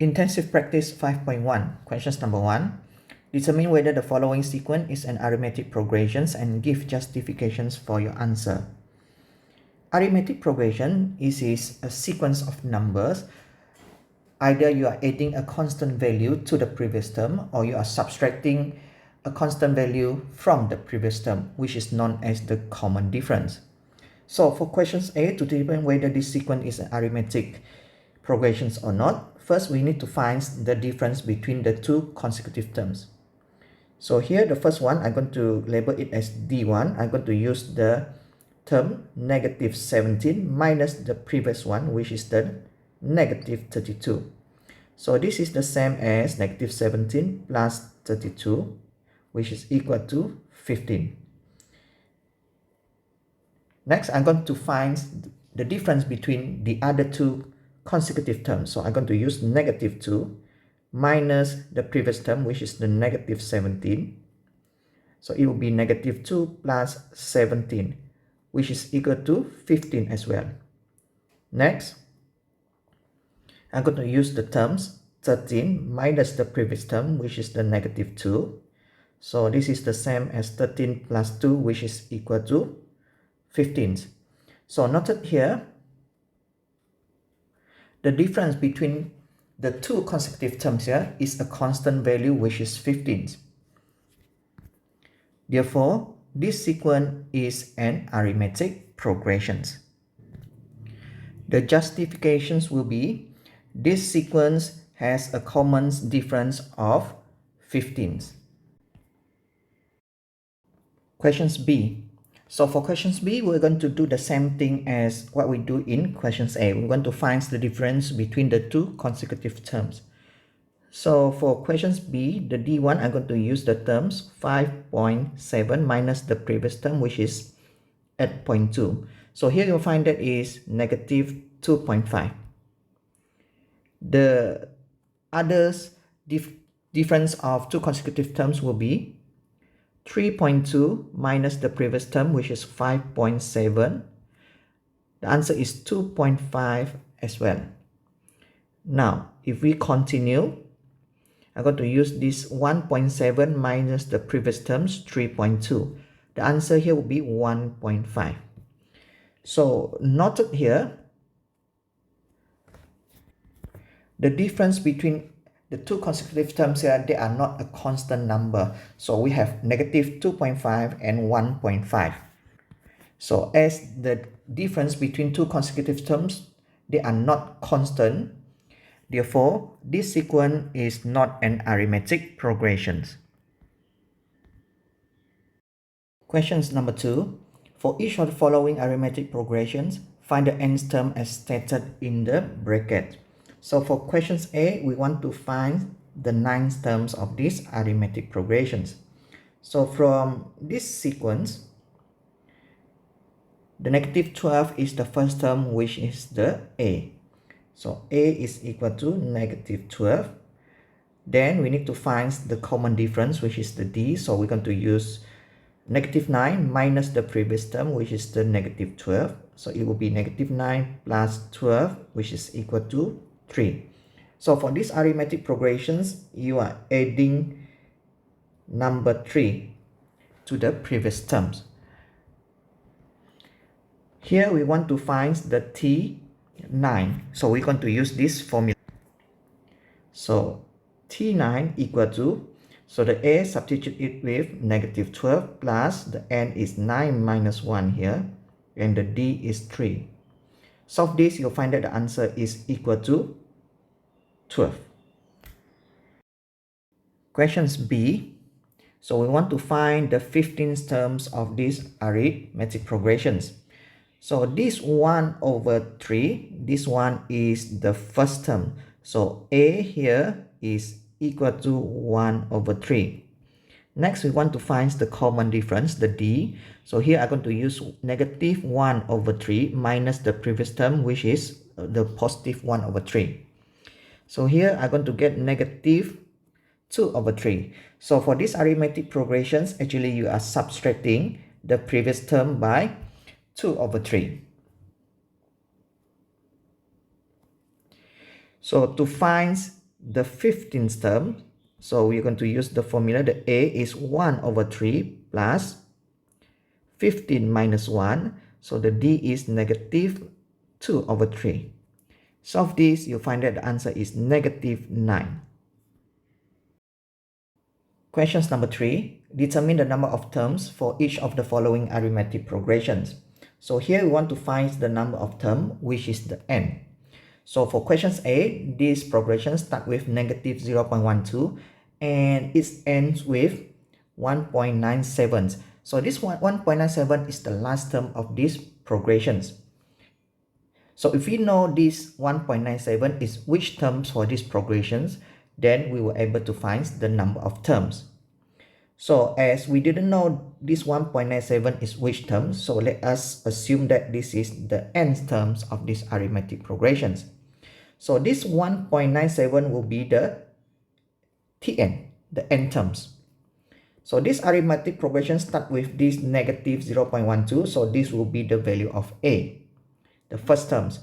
Intensive practice 5.1. Questions number 1. Determine whether the following sequence is an arithmetic progression and give justifications for your answer. Arithmetic progression is a sequence of numbers. Either you are adding a constant value to the previous term or you are subtracting a constant value from the previous term, which is known as the common difference. So for questions A, to determine whether this sequence is an arithmetic progressions or not, first we need to find the difference between the two consecutive terms. So here the first one, I'm going to label it as D1. I'm going to use the term negative 17 minus the previous one, which is the negative 32. So this is the same as negative 17 plus 32, which is equal to 15. Next, I'm going to find the difference between the other two consecutive terms. So I'm going to use negative 2 minus the previous term, which is the negative 17. So it will be negative 2 plus 17, which is equal to 15 as well. Next, I'm going to use the terms 13 minus the previous term, which is the negative 2. So this is the same as 13 plus 2, which is equal to 15. So noted here, the difference between the two consecutive terms here is a constant value, which is 15. Therefore, this sequence is an arithmetic progression. The justifications will be this sequence has a common difference of 15. Questions B. So for questions B, we're going to do the same thing as what we do in questions A. We're going to find the difference between the two consecutive terms. So for questions B, the D1, I'm going to use the terms 5.7 minus the previous term, which is 8.2. So here you'll find that is negative 2.5. The others difference of two consecutive terms will be 3.2 minus the previous term, which is 5.7. The answer is 2.5 as well. Now, if we continue, I'm going to use this 1.7 minus the previous terms, 3.2. The answer here will be 1.5. So, noted here, the difference between the two consecutive terms here, they are not a constant number. So we have negative 2.5 and 1.5. So as the difference between two consecutive terms, they are not constant. Therefore, this sequence is not an arithmetic progression. Questions number 2. For each of the following arithmetic progressions, find the nth term as stated in the bracket. So for questions A, we want to find the 9th terms of these arithmetic progressions. So from this sequence, the negative 12 is the first term, which is the A. So A is equal to negative 12. Then we need to find the common difference, which is the D. So we're going to use negative 9 minus the previous term, which is the negative 12. So it will be negative 9 plus 12, which is equal to 3. So for these arithmetic progressions, you are adding number 3 to the previous terms. Here we want to find the T9. So we're going to use this formula. So T9 equal to, so the A, substitute it with negative 12 plus the N is 9 minus 1 here, and the D is 3. Solve this, you'll find that the answer is equal to 12. Questions B. So we want to find the 15th terms of these arithmetic progressions. So this 1 over 3, this one is the first term. So A here is equal to 1 over 3. Next, we want to find the common difference, the D. So here I'm going to use negative 1 over 3 minus the previous term, which is the positive 1 over 3. So here I'm going to get negative 2 over 3. So for these arithmetic progressions, actually you are subtracting the previous term by 2 over 3. So to find the 15th term. So we're going to use the formula. The a is 1 over 3 plus 15 minus 1. So the d is negative 2 over 3. Solve this, you'll find that the answer is negative 9. Questions number 3. Determine the number of terms for each of the following arithmetic progressions. So here we want to find the number of terms, which is the n. So for questions A, this progression starts with negative 0.12 and it ends with 1.97. So this 1.97 is the last term of these progressions. So if we know this 1.97 is which terms for these progressions, then we were able to find the number of terms. So as we didn't know this 1.97 is which term, so let us assume that this is the nth terms of these arithmetic progressions. So this 1.97 will be the Tn, the n terms. So this arithmetic progression start with this negative 0.12, so this will be the value of a, the first terms.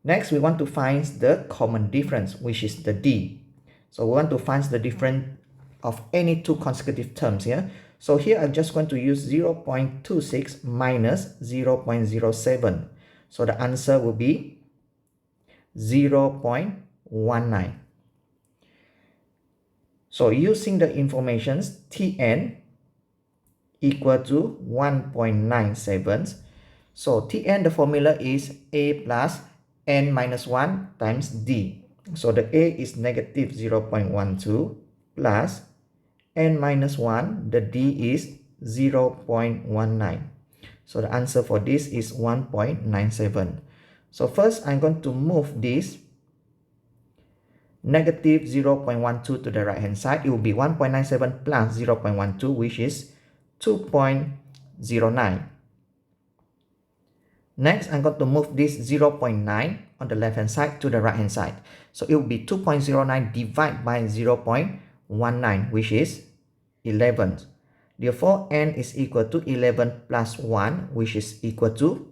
Next, we want to find the common difference, which is the d. So we want to find the difference of any two consecutive terms here. So here I'm just going to use 0.26 minus 0.07. So the answer will be 0.19. So using the informations Tn equal to 1.97. So Tn, the formula is a plus n minus 1 times d. So the a is negative 0.12 plus n minus 1, the d is 0.19. So the answer for this is 1.97. So first I'm going to move this negative 0.12 to the right hand side. It will be 1.97 plus 0.12, which is 2.09. Next, I'm going to move this 0.9 on the left hand side to the right hand side. So it will be 2.09 divided by 0.19, which is 11. Therefore, n is equal to 11 plus 1, which is equal to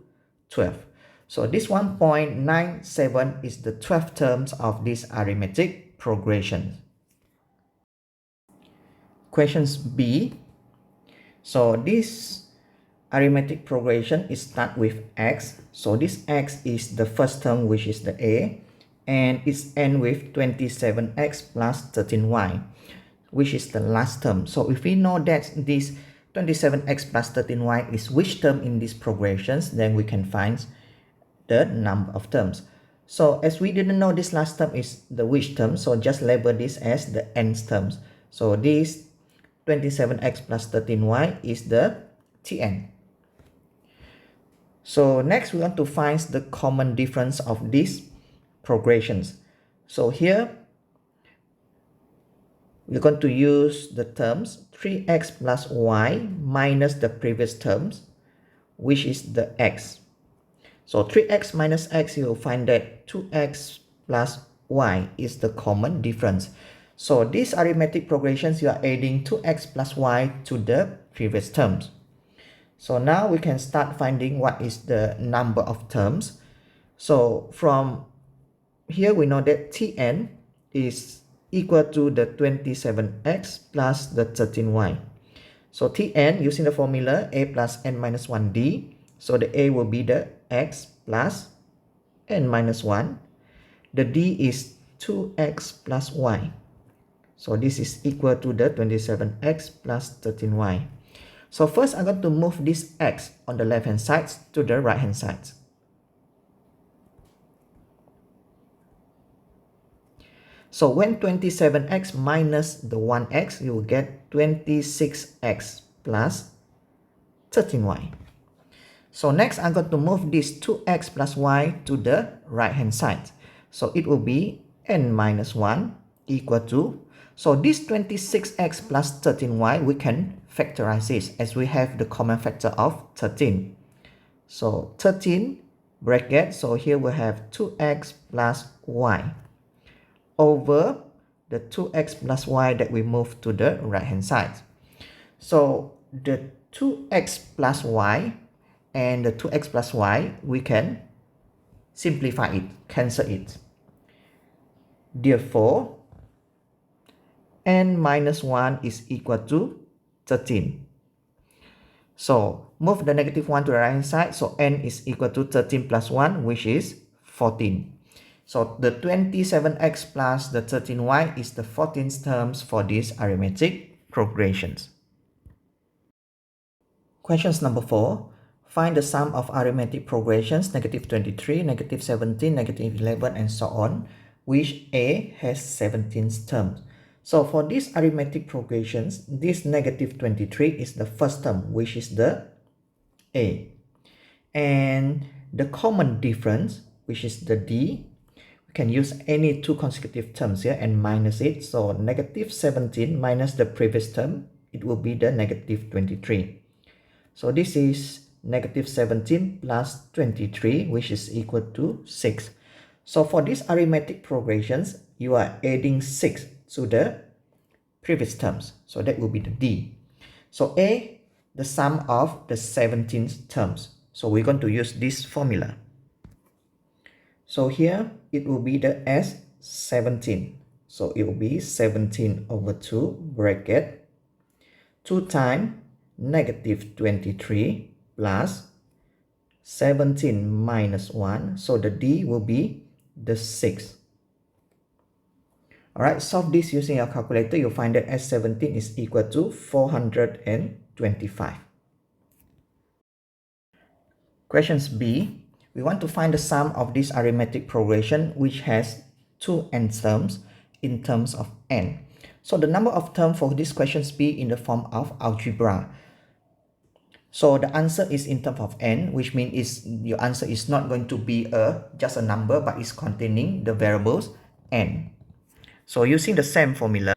12. So this 1.97 is the 12th terms of this arithmetic progression. Questions B. So this arithmetic progression is start with x. So this x is the first term, which is the a, and it's end with 27x plus 13y, which is the last term. So if we know that this 27x plus 13y is which term in these progressions, then we can find the number of terms. So as we didn't know this last term is the which term, so just label this as the nth terms. So this 27x plus 13y is the Tn. So next we want to find the common difference of these progressions. So here we're going to use the terms 3x plus y minus the previous terms, which is the x. So 3x minus x, you will find that 2x plus y is the common difference. So these arithmetic progressions, you are adding 2x plus y to the previous terms. So now we can start finding what is the number of terms. So from here we know that Tn is equal to the 27x plus the 13y. So Tn, using the formula a plus n minus 1d, so the a will be the x plus n minus 1. The d is 2x plus y. So this is equal to the 27x plus 13y. So first I'm going to move this x on the left hand side to the right hand side. So when 27x minus the 1x, you will get 26x plus 13y. So next I'm going to move this 2x plus y to the right hand side. So it will be n minus 1 equal to, so this 26x plus 13y, we can factorize this as we have the common factor of 13. So 13 bracket, so here we have 2x plus y over the 2x plus y that we move to the right hand side. So the 2x plus y and the 2x plus y, we can simplify it, cancel it. Therefore, n minus 1 is equal to 13. So move the negative 1 to the right hand side. So n is equal to 13 plus 1, which is 14. So the 27x plus the 13y is the 14th terms for these arithmetic progressions. Questions number 4. Find the sum of arithmetic progressions negative 23, negative 17, negative 11, and so on, which A has 17 terms. So for these arithmetic progressions, this negative 23 is the first term, which is the A. And the common difference, which is the D, we can use any two consecutive terms here and minus it. So negative 17 minus the previous term, it will be the negative 23. So this is negative 17 plus 23, which is equal to 6. So for these arithmetic progressions, you are adding 6 to the previous terms. So that will be the D. So A, the sum of the 17 terms. So we're going to use this formula. So here it will be the S17. So it will be 17 over 2 bracket 2 times negative 23 plus 17 minus 1. So the D will be the 6. Alright, solve this using your calculator. You'll find that S17 is equal to 425. Questions B. We want to find the sum of this arithmetic progression which has 2 n terms in terms of n. So the number of terms for this questions B in the form of algebra. So the answer is in terms of n, which means your answer is not going to be just a number, but it's containing the variables n. So using the same formula.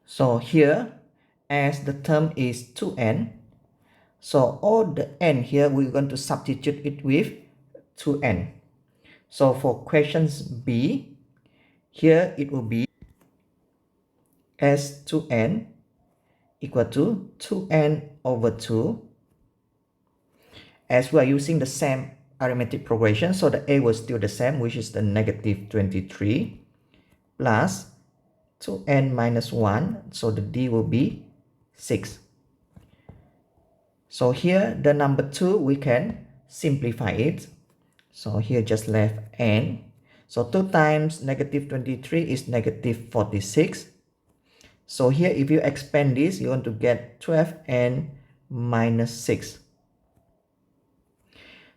So here, as the term is 2n, so all the n here, we're going to substitute it with 2n. So for questions B, here it will be S2n equal to 2n over 2. As we are using the same arithmetic progression, so the A was still the same, which is the negative 23 plus 2n minus 1. So the D will be 6. So here the number 2, we can simplify it. So here just left n. So 2 times negative 23 is negative 46. So here if you expand this, you're going to get 12n minus 6.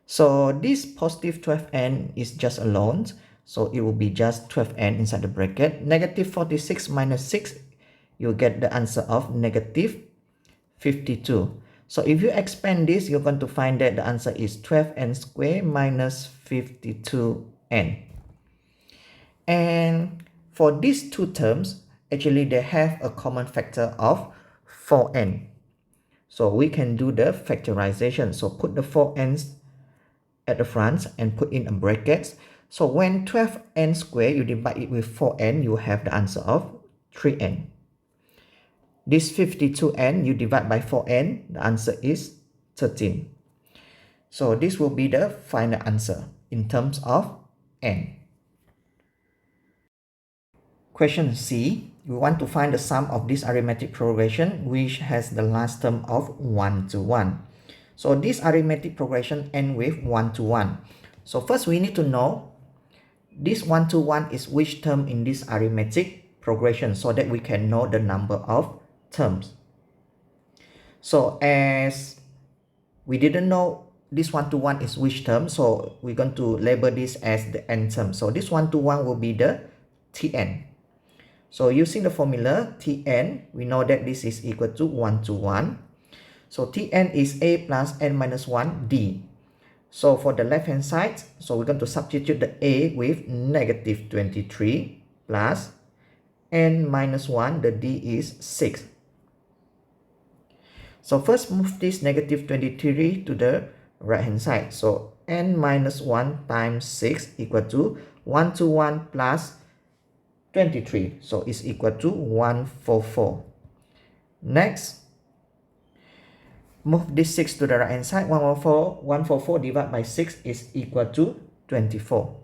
So this positive 12n is just alone. So it will be just 12n inside the bracket. Negative 46 minus 6, you'll get the answer of negative 52. So if you expand this, you're going to find that the answer is 12n squared minus 52n. And for these two terms, actually they have a common factor of 4n. So we can do the factorization. So put the 4n's at the front and put in a bracket. So when 12n squared, you divide it with 4n, you have the answer of 3n. This 52n, you divide by 4n, the answer is 13. So this will be the final answer in terms of n. Question C. We want to find the sum of this arithmetic progression which has the last term of 1 to 1. So this arithmetic progression ends with 1 to 1. So first we need to know this 1 to 1 is which term in this arithmetic progression so that we can know the number of terms. So as we didn't know this 1 to 1 is which term, so we're going to label this as the n term. So this 1 to 1 will be the Tn. So using the formula Tn, we know that this is equal to 1 to 1. So Tn is A plus n minus 1 D. So for the left hand side, so we're going to substitute the A with negative 23 plus n minus 1, the D is 6. So first move this negative 23 to the right hand side. So n minus 1 times 6 equal to 1 to 1 plus 23. So it's equal to 144. Next, move this 6 to the right hand side. 144 divided by 6 is equal to 24.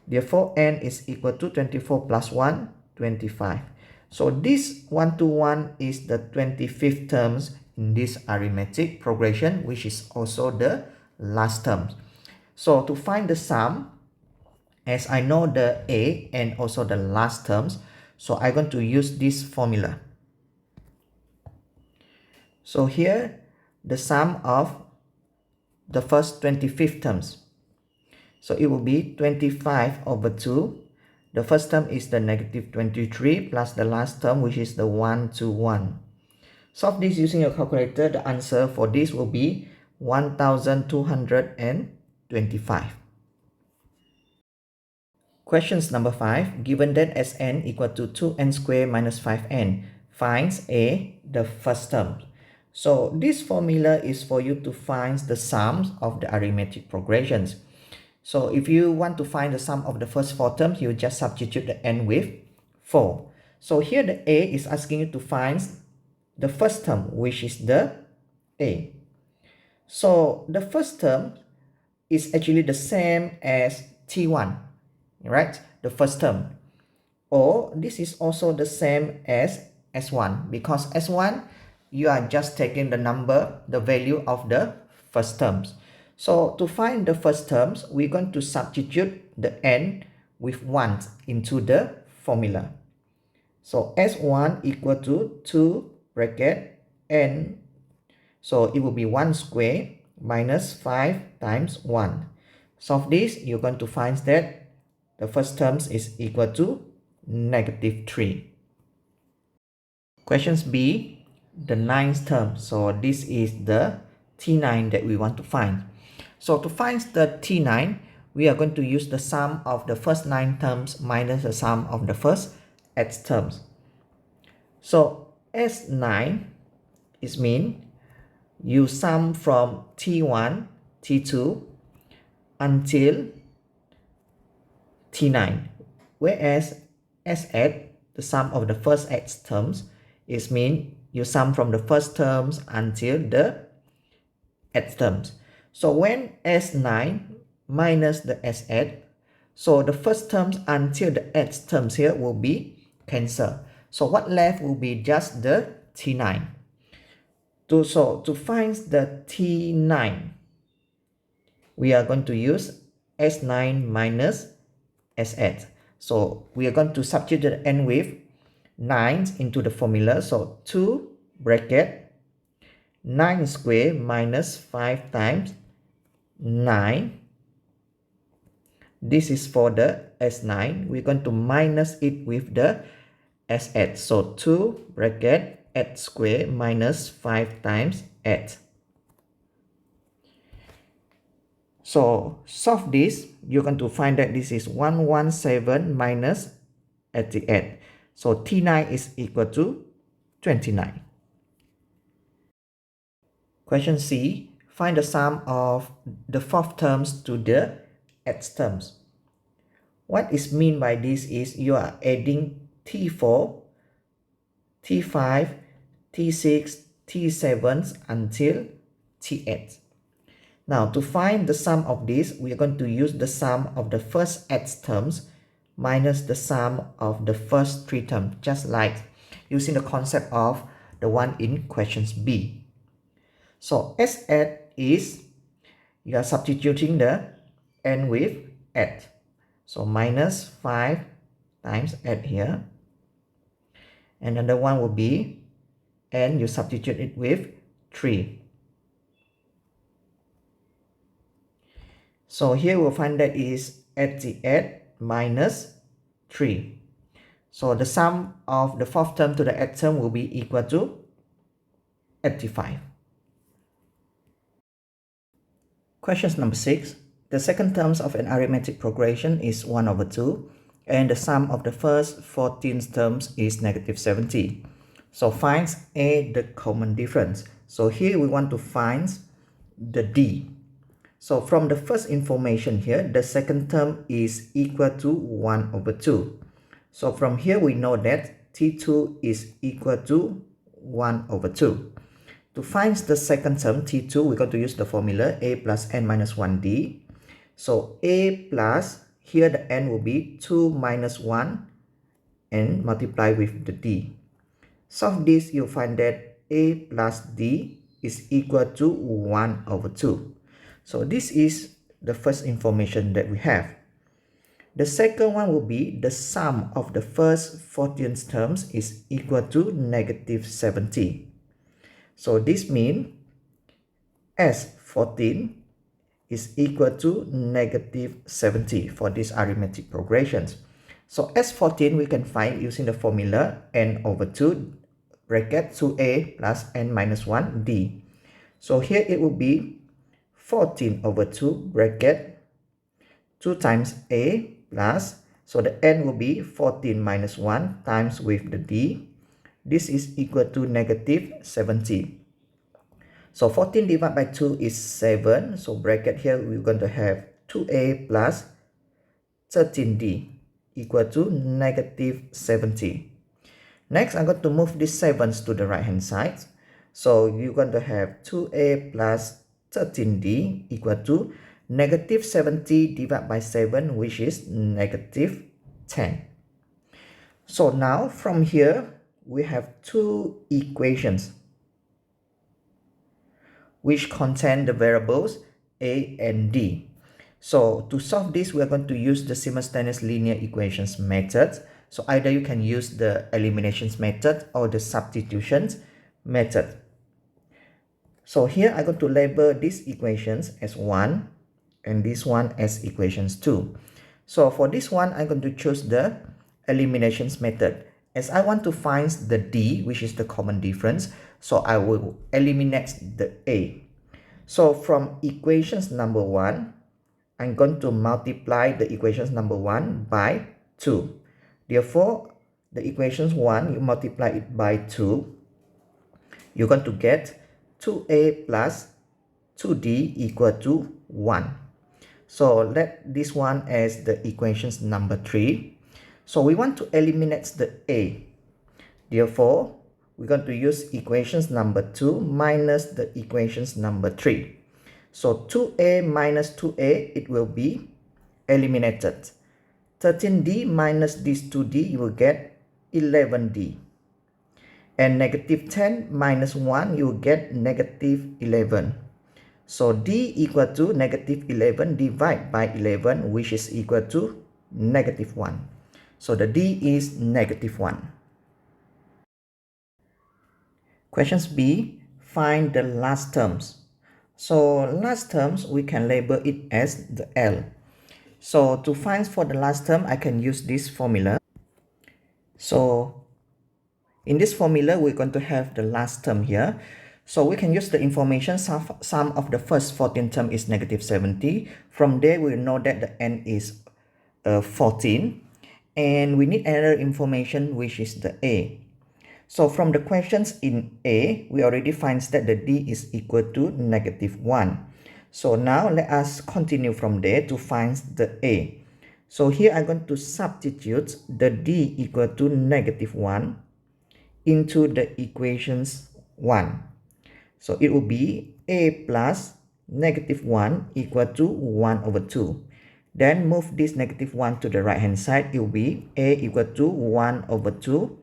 Therefore, n is equal to 24 plus 1, 25. So this 1 to 1 is the 25th terms in this arithmetic progression, which is also the last term. So to find the sum, as I know the A and also the last terms, so I'm going to use this formula. So here, the sum of the first 25th terms. So it will be 25 over 2. The first term is the negative 23 plus the last term, which is the 1 to 1. Solve this using your calculator. The answer for this will be 1225. Questions number 5. Given that Sn equal to 2n squared minus 5n, finds A, the first term. So this formula is for you to find the sums of the arithmetic progressions. So if you want to find the sum of the first 4 terms, you just substitute the n with 4. So here the A is asking you to find the first term, which is the A. So the first term is actually the same as T1, right? The first term. Or this is also the same as S1, because S1, you are just taking the number, the value of the first terms. So to find the first terms, we're going to substitute the n with 1 into the formula. So S1 equal to 2 bracket n. So it will be 1 squared minus 5 times 1. Solve this, you're going to find that the first terms is equal to negative 3. Questions B, the ninth term. So this is the T9 that we want to find. So to find the T9, we are going to use the sum of the first 9 terms minus the sum of the first 8 terms. So S9 is mean you sum from T1, T2 until T9, whereas S8, the sum of the first 8 terms, is mean you sum from the first terms until the 8 terms. So when S9 minus the S8, so the first terms until the 8th terms here will be cancelled. So what left will be just the T9. So to find the T9, we are going to use S9 minus S8. So we are going to substitute the n with 9 into the formula. So 2 bracket 9 squared minus 5 times 9. This is for the S9. We're going to minus it with the S8. So 2 bracket 8 squared minus 5 times 8. So solve this, you're going to find that this is 117 minus 88. So T9 is equal to 29. Question C, find the sum of the fourth terms to the eighth terms. What is mean by this is you are adding T4, T5, T6, T7 until T8. Now to find the sum of this, we are going to use the sum of the first 8 terms minus the sum of the first 3 terms, just like using the concept of the one in questions B. So S8 is, you are substituting the n with 8. So minus 5 times 8 here. And another one will be n, you substitute it with 3. So here we'll find that is 88 minus 3. So the sum of the fourth term to the eighth term will be equal to 85. Questions number 6. The second terms of an arithmetic progression is 1 over 2, and the sum of the first 14 terms is negative 70. So find A, the common difference. So here we want to find the D. So from the first information here, the second term is equal to 1 over 2. So from here we know that T2 is equal to 1 over 2. To find the second term, T2, we're going to use the formula A plus n minus 1D. So A plus, here the n will be 2 minus 1 and multiply with the D. Solve this, you'll find that A plus D is equal to 1 over 2. So this is the first information that we have. The second one will be the sum of the first 14 terms is equal to negative 70. So this means S14 is equal to negative 70 for these arithmetic progressions. So S14 we can find using the formula n over 2 bracket 2a plus n minus 1 d. So here it will be 14 over 2 bracket 2 times a plus, so the n will be 14 minus 1 times with the d. This is equal to negative 70. So 14 divided by 2 is 7. So bracket here we're going to have 2a plus 13d equal to negative 70. Next, I'm going to move these 7s to the right hand side. So you're going to have 2a plus 13d equal to negative 70 divided by 7, which is negative 10. So now from here, we have two equations which contain the variables a and d. So to solve this, we are going to use the simultaneous linear equations method. So either you can use the eliminations method or the substitutions method. So here I'm going to label these equations as 1 and this one as equations 2. So for this one, I'm going to choose the eliminations method. As I want to find the d, which is the common difference, so I will eliminate the a. So from equations number 1, I'm going to multiply the equations number 1 by 2. Therefore, the equations 1, you multiply it by 2, you're going to get 2a plus 2d equal to 1. So let this one as the equations number 3. So we want to eliminate the a. Therefore, we're going to use equations number 2 minus the equations number 3. So 2a minus 2a, it will be eliminated. 13d minus this 2d, you will get 11d. And negative 10 minus 1, you will get negative 11. So d equal to negative 11 divided by 11, which is equal to negative 1. So the d is negative 1. Questions B, find the last terms. So last terms, we can label it as the L. So to find for the last term, I can use this formula. So in this formula, we're going to have the last term here. So we can use the information sum of the first 14 term is negative 70. From there, we know that the n is 14. And we need another information, which is the a. So from the questions in A, we already find that the d is equal to negative 1. So now let us continue from there to find the a. So here I'm going to substitute the d equal to negative 1 into the equations 1. So it will be a plus negative 1 equal to 1 over 2. Then move this negative 1 to the right hand side. It will be a equal to 1 over 2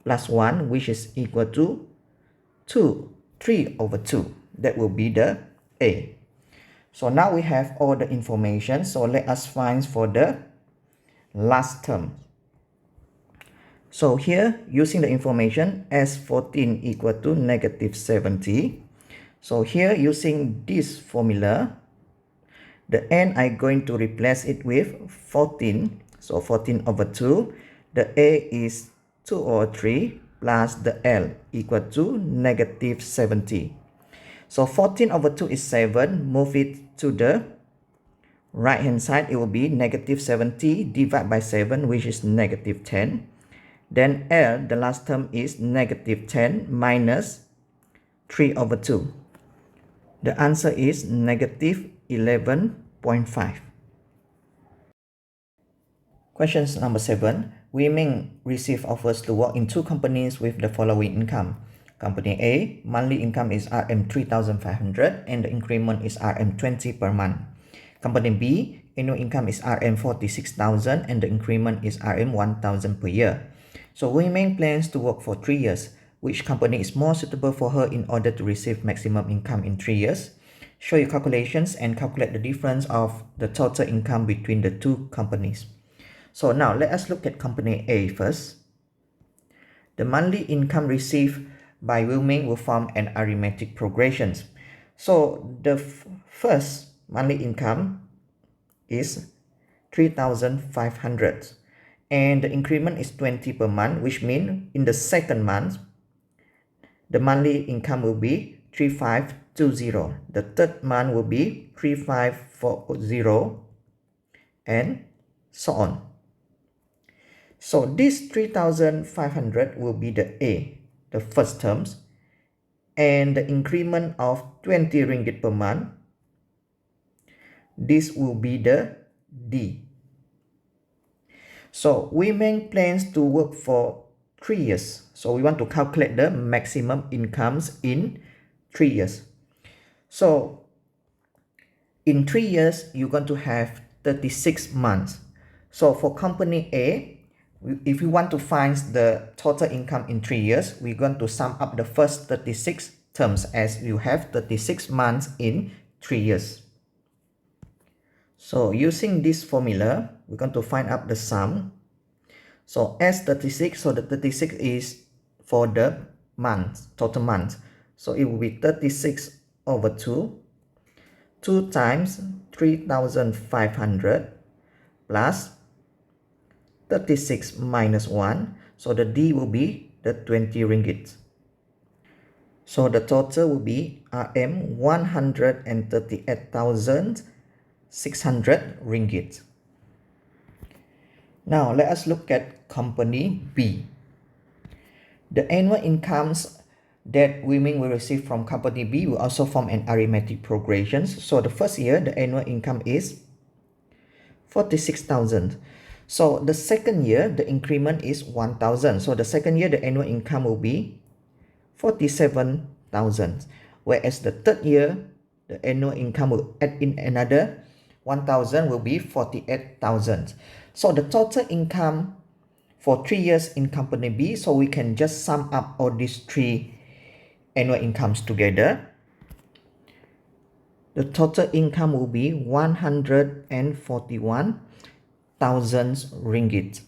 plus 1, which is equal to 3 over 2. That will be the a. So now we have all the information. So let us find for the last term. So here, using the information S14 equal to negative 70. So here, using this formula, the n I'm going to replace it with 14. So 14 over 2. The a is 2 over 3 plus the L equal to negative 70. So 14 over 2 is 7. Move it to the right hand side. It will be negative 70 divided by 7, which is negative 10. Then L, the last term, is negative 10 minus 3 over 2. The answer is negative 11.5. Questions number 7. Women receive offers to work in two companies with the following income. Company A, monthly income is Rm 3,500 and the increment is Rm 20 per month. Company B, annual income is Rm 46,000 and the increment is Rm 1,000 per year. So Wei Ming plans to work for 3 years. Which company is more suitable for her in order to receive maximum income in 3 years? Show your calculations and calculate the difference of the total income between the two companies. So now let us look at company A first. The monthly income received by Wei Ming will form an arithmetic progression. So the first monthly income is 3,500 and the increment is 20 per month, which means in the second month the monthly income will be 3,520. The third month will be 3,540 and so on. So this 3,500 will be the A, the first terms, and the increment of 20 ringgit per month, this will be the D. So Wei Ming plans to work for 3 years. So we want to calculate the maximum incomes in 3 years. So in 3 years, you're going to have 36 months. So for company A, if we want to find the total income in 3 years, we're going to sum up the first 36 terms as you have 36 months in 3 years. So using this formula, we're going to find out the sum. So S36, so the 36 is for the months, total months. So it will be 36 over 2. 2 times 3,500 plus 36 minus 1. So the D will be the 20 ringgit. So the total will be RM 138,600 ringgit. Now let us look at company B. The annual incomes that Wei Ming will receive from company B will also form an arithmetic progression. So the first year, the annual income is 46,000. So the second year, the increment is 1,000. So the second year, the annual income will be 47,000. Whereas the third year, the annual income will add in another 1,000, will be 48,000. So the total income for 3 years in company B, so we can just sum up all these 3 annual incomes together. The total income will be 141,000 ringgit.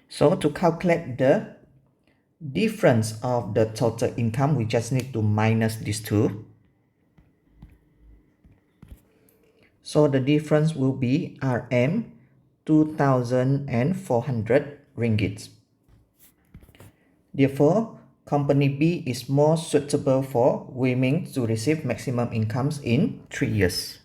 So to calculate the difference of the total income, we just need to minus these two. So the difference will be RM 2,400 ringgit. Therefore, company B is more suitable for Wei Ming to receive maximum incomes in 3 years.